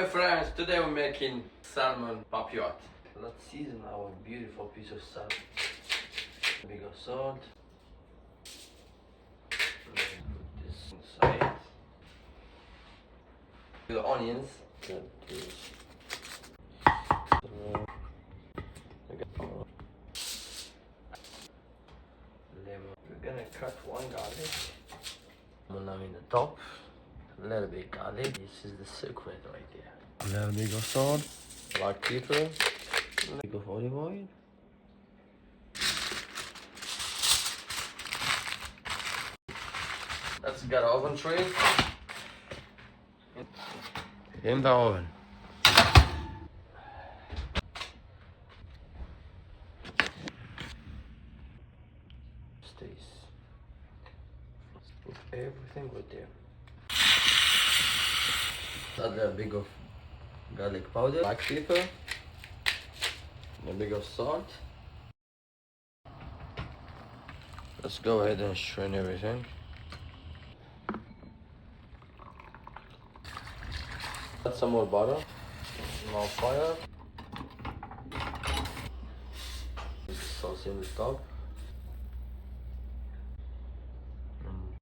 friends, today we're making salmon papillote. Let's season our beautiful piece of salmon. A bit of salt. Put this inside. The onions. Lemon. We're gonna cut one garlic. Now in the top. A little bit garlic. This is the secret right there. A little bit of salt, black pepper, a little bit of olive oil. Let's get an oven tray in the oven. Stays. Let's put everything right there. Add a bit of garlic powder, black pepper, a bit of salt. Let's go ahead and strain everything. Add some more butter, small fire. Sauce in the top.